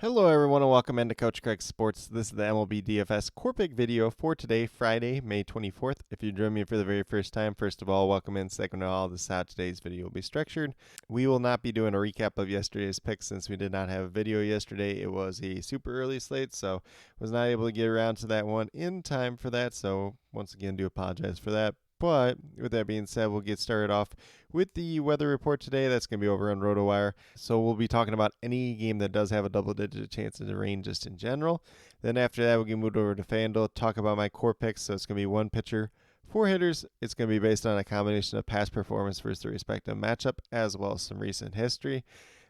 Hello everyone and welcome into Coach Craig's Sports. This is the MLB DFS Core Pick video for today, Friday, May 24th. If you join me for the very first time, first of all, welcome in. Second of all, this is how today's video will be structured. We will not be doing a recap of yesterday's picks since we did not have a video yesterday. It was a super early slate, so was not able to get around to that one in time for that. So once again, do apologize for that. But with that being said, we'll get started off with the weather report today. That's going to be over on RotoWire. So we'll be talking about any game that does have a double-digit chance of rain just in general. Then after that, we'll get moved over to FanDuel, talk about my core picks. So it's going to be one pitcher, four hitters. It's going to be based on a combination of past performance versus the respective matchup, as well as some recent history.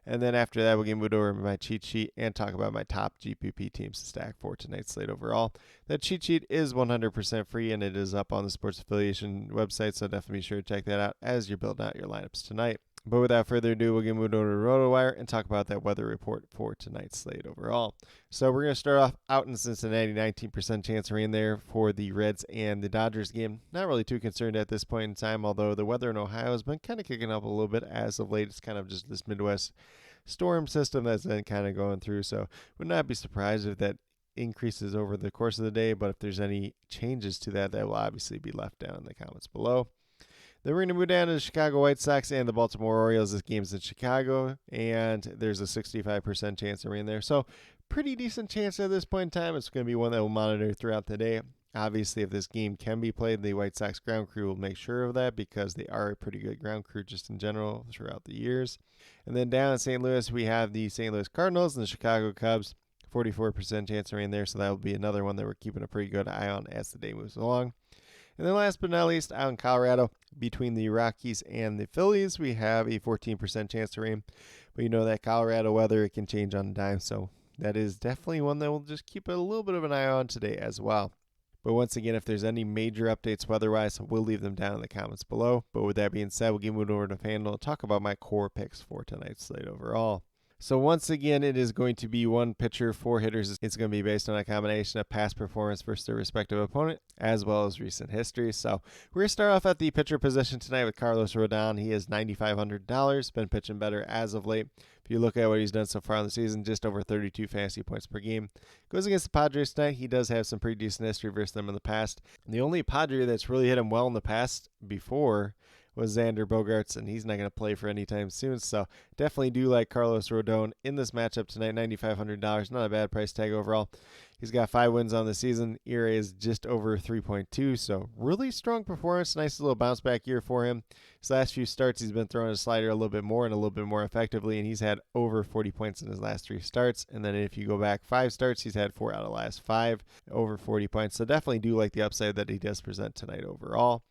And then after that, we'll get moved over to my cheat sheet and talk about my top GPP teams to stack for tonight's slate overall. That cheat sheet is 100% free, and it is up on the Sports Affiliation website, so definitely be sure to check that out as you're building out your lineups tonight. But without further ado, we'll get moved over to RotoWire and talk about that weather report for tonight's slate overall. So we're going to start off out in Cincinnati, 19% chance of rain there for the Reds and the Dodgers game. Not really too concerned at this point in time, although the weather in Ohio has been kind of kicking up a little bit as of late. It's kind of just this Midwest storm system that's been kind of going through. So would not be surprised if that increases over the course of the day, but if there's any changes to that, that will obviously be left down in the comments below. Then we're going to move down to the Chicago White Sox and the Baltimore Orioles. This game's in Chicago, and there's a 65% chance of rain there. So pretty decent chance at this point in time. It's going to be one that we'll monitor throughout the day. Obviously, if this game can be played, the White Sox ground crew will make sure of that because they are a pretty good ground crew just in general throughout the years. And then down in St. Louis, we have the St. Louis Cardinals and the Chicago Cubs. 44% chance of rain there, so that will be another one that we're keeping a pretty good eye on as the day moves along. And then last but not least, out in Colorado, between the Rockies and the Phillies, we have a 14% chance of rain. But you know that Colorado weather, it can change on a dime, so that is definitely one that we'll just keep a little bit of an eye on today as well. But once again, if there's any major updates weather-wise, we'll leave them down in the comments below. But with that being said, we'll get moved over to FanDuel and talk about my core picks for tonight's slate overall. So once again, it is going to be one pitcher, four hitters. It's going to be based on a combination of past performance versus their respective opponent, as well as recent history. So we're going to start off at the pitcher position tonight with Carlos Rodon. He is $9,500, been pitching better as of late. If you look at what he's done so far in the season, just over 32 fantasy points per game. Goes against the Padres tonight. He does have some pretty decent history versus them in the past. The only Padre that's really hit him well in the past before was Xander Bogaerts, and he's not going to play for any time soon. So definitely do like Carlos Rodon in this matchup tonight. $9,500, not a bad price tag overall. He's got 5 wins on the season. ERA is just over 3.2, so really strong performance. Nice little bounce back year for him. His last few starts, he's been throwing his slider a little bit more and a little bit more effectively, and he's had over 40 points in his last 3 starts. And then if you go back 5 starts, he's had 4 out of the last 5, over 40 points. So definitely do like the upside that he does present tonight overall.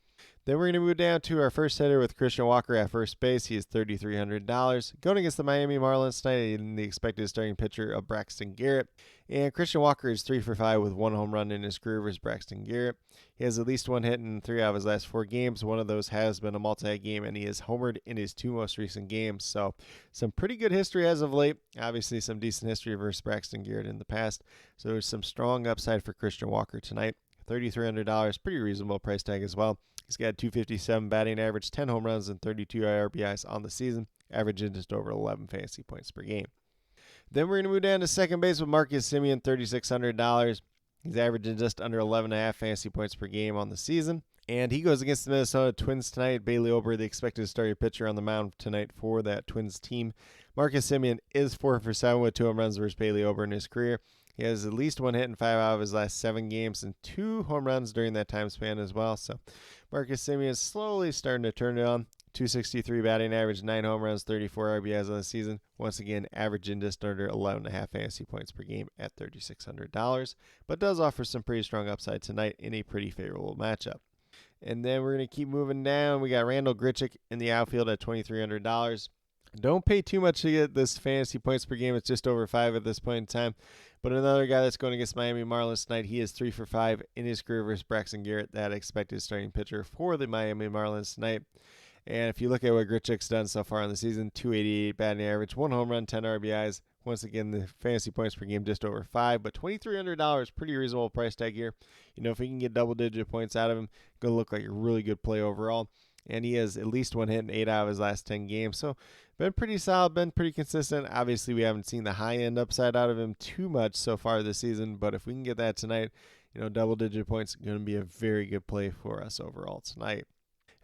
Then we're going to move down to our first hitter with Christian Walker at first base. He is $3,300. Going against the Miami Marlins tonight in the expected starting pitcher of Braxton Garrett. And Christian Walker is 3 for 5 with 1 home run in his career versus Braxton Garrett. He has at least 1 hit in 3 out of his last 4 games. One of those has been a multi-hit game, and he has homered in his 2 most recent games. So some pretty good history as of late. Obviously some decent history versus Braxton Garrett in the past. So there's some strong upside for Christian Walker tonight. $3,300, pretty reasonable price tag as well. He's got a 257 batting average, 10 home runs, and 32 RBIs on the season, averaging just over 11 fantasy points per game. Then we're going to move down to second base with Marcus Semien, $3,600. He's averaging just under 11.5 fantasy points per game on the season. And he goes against the Minnesota Twins tonight. Bailey Ober, the expected starting pitcher on the mound tonight for that Twins team. Marcus Semien is 4 for 7 with 2 home runs versus Bailey Ober in his career. He has at least 1 hit in 5 out of his last 7 games and 2 home runs during that time span as well. So Marcus Semien is slowly starting to turn it on. 263 batting average, 9 home runs, 34 RBIs on the season. Once again, averaging just under 11.5 fantasy points per game at $3,600. But does offer some pretty strong upside tonight in a pretty favorable matchup. And then we're going to keep moving down. We got Randall Grichuk in the outfield at $2,300. Don't pay too much to get this fantasy points per game. It's just over 5 at this point in time. But another guy that's going against Miami Marlins tonight, he is 3 for 5 in his career versus Braxton Garrett, that expected starting pitcher for the Miami Marlins tonight. And if you look at what Grichuk's done so far in the season, 288 batting average, 1 home run, 10 RBIs. Once again, the fantasy points per game just over 5, but $2,300, pretty reasonable price tag here. You know, if we can get double-digit points out of him, going to look like a really good play overall. and he has at least one hit in 8 out of his last 10 games. So been pretty solid, been pretty consistent. Obviously, we haven't seen the high-end upside out of him too much so far this season, but if we can get that tonight, double-digit points going to be a very good play for us overall tonight.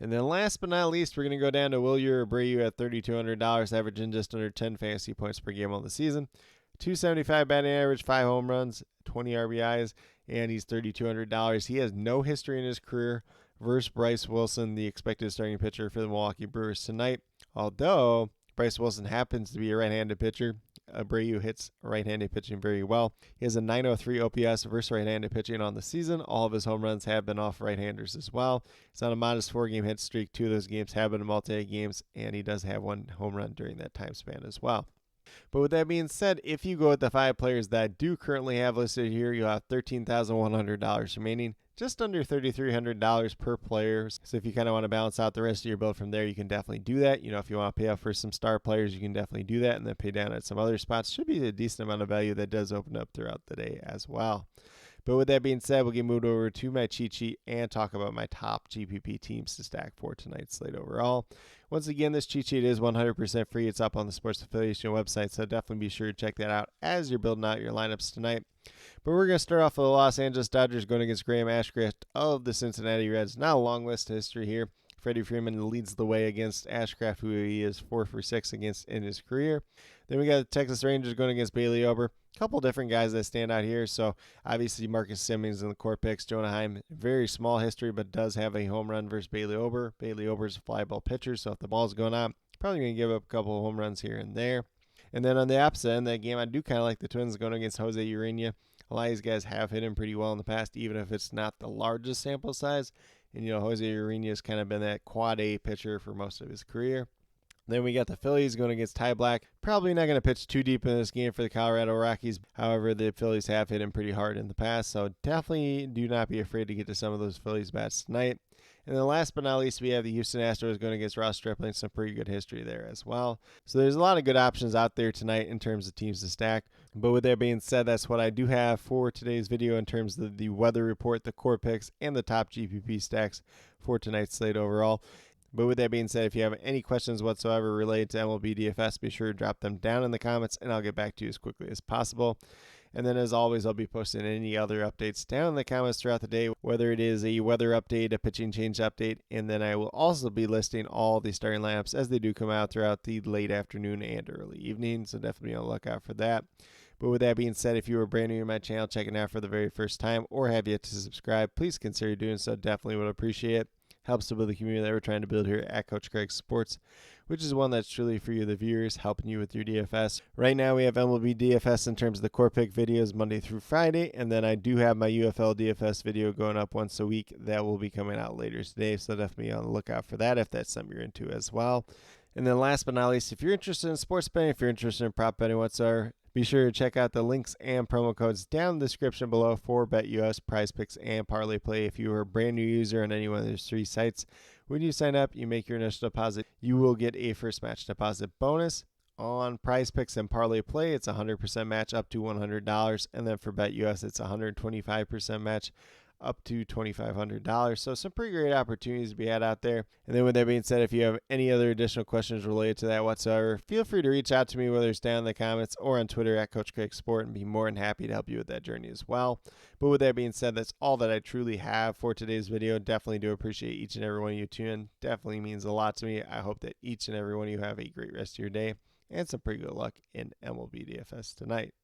And then last but not least, we're going to go down to Wilyer Abreu at $3,200, averaging just under 10 fantasy points per game on the season. 275 batting average, 5 home runs, 20 RBIs, and he's $3,200. He has no history in his career versus Bryce Wilson, the expected starting pitcher for the Milwaukee Brewers tonight. Although Bryce Wilson happens to be a right-handed pitcher, Abreu hits right-handed pitching very well. He has a .903 OPS versus right-handed pitching on the season. All of his home runs have been off right-handers as well. He's on a modest 4-game hit streak. 2 of those games have been multi-hit games, and he does have 1 home run during that time span as well. But with that being said, if you go with the 5 players that I do currently have listed here, you'll have $13,100 remaining, just under $3,300 per player. So if you kind of want to balance out the rest of your build from there, you can definitely do that. If you want to pay up for some star players, you can definitely do that, and then pay down at some other spots. Should be a decent amount of value that does open up throughout the day as well. But with that being said, we'll get moved over to my cheat sheet and talk about my top GPP teams to stack for tonight's slate overall. Once again, this cheat sheet is 100% free. It's up on the Sports Affiliation website, so definitely be sure to check that out as you're building out your lineups tonight. But we're going to start off with the Los Angeles Dodgers going against Graham Ashcraft of the Cincinnati Reds. Not a long list of history here. Freddie Freeman leads the way against Ashcraft, who he is 4 for 6 against in his career. Then we got the Texas Rangers going against Bailey Ober. A couple different guys that stand out here. So obviously Marcus Semien in the core picks. Jonah Heim, very small history, but does have a home run versus Bailey Ober. Bailey Ober's a fly ball pitcher, so if the ball's going out, probably going to give up a couple of home runs here and there. And then on the opposite end of that game, I do kind of like the Twins going against Jose Urena. A lot of these guys have hit him pretty well in the past, even if it's not the largest sample size. And, Jose Urena has kind of been that quad A pitcher for most of his career. Then we got the Phillies going against Ty Black. Probably not going to pitch too deep in this game for the Colorado Rockies. However, the Phillies have hit him pretty hard in the past, so definitely do not be afraid to get to some of those Phillies bats tonight. And then last but not least, we have the Houston Astros going against Ross Stripling. Some pretty good history there as well. So there's a lot of good options out there tonight in terms of teams to stack. But with that being said, that's what I do have for today's video in terms of the weather report, the core picks, and the top GPP stacks for tonight's slate overall. But with that being said, if you have any questions whatsoever related to MLB DFS, be sure to drop them down in the comments, and I'll get back to you as quickly as possible. And then, as always, I'll be posting any other updates down in the comments throughout the day, whether it is a weather update, a pitching change update, and then I will also be listing all the starting lineups as they do come out throughout the late afternoon and early evening, so definitely be on the lookout for that. But with that being said, if you are brand new to my channel, checking out for the very first time, or have yet to subscribe, please consider doing so. Definitely would appreciate it. Helps to build the community that we're trying to build here at Coach Craig Sports, which is one that's truly for you, the viewers, helping you with your DFS. Right now, we have MLB DFS in terms of the core pick videos Monday through Friday, and then I do have my UFL DFS video going up once a week that will be coming out later today, so definitely be on the lookout for that if that's something you're into as well. And then last but not least, if you're interested in sports betting, if you're interested in prop betting whatsoever, be sure to check out the links and promo codes down in the description below for BetUS, Prize Picks, and Parlay Play. If you are a brand new user on any one of those 3 sites, when you sign up, you make your initial deposit, you will get a first match deposit bonus. On Prize Picks and Parlay Play, it's 100% match up to $100, and then for BetUS, it's 125% match up to $2,500. So some pretty great opportunities to be had out there. And then with that being said, if you have any other additional questions related to that whatsoever, feel free to reach out to me, whether it's down in the comments or on Twitter at Coach Craig Sport, and be more than happy to help you with that journey as well. But with that being said, that's all that I truly have for today's video. Definitely do appreciate each and every one of you tuning in. Definitely means a lot to me. I hope that each and every one of you have a great rest of your day and some pretty good luck in MLB DFS tonight.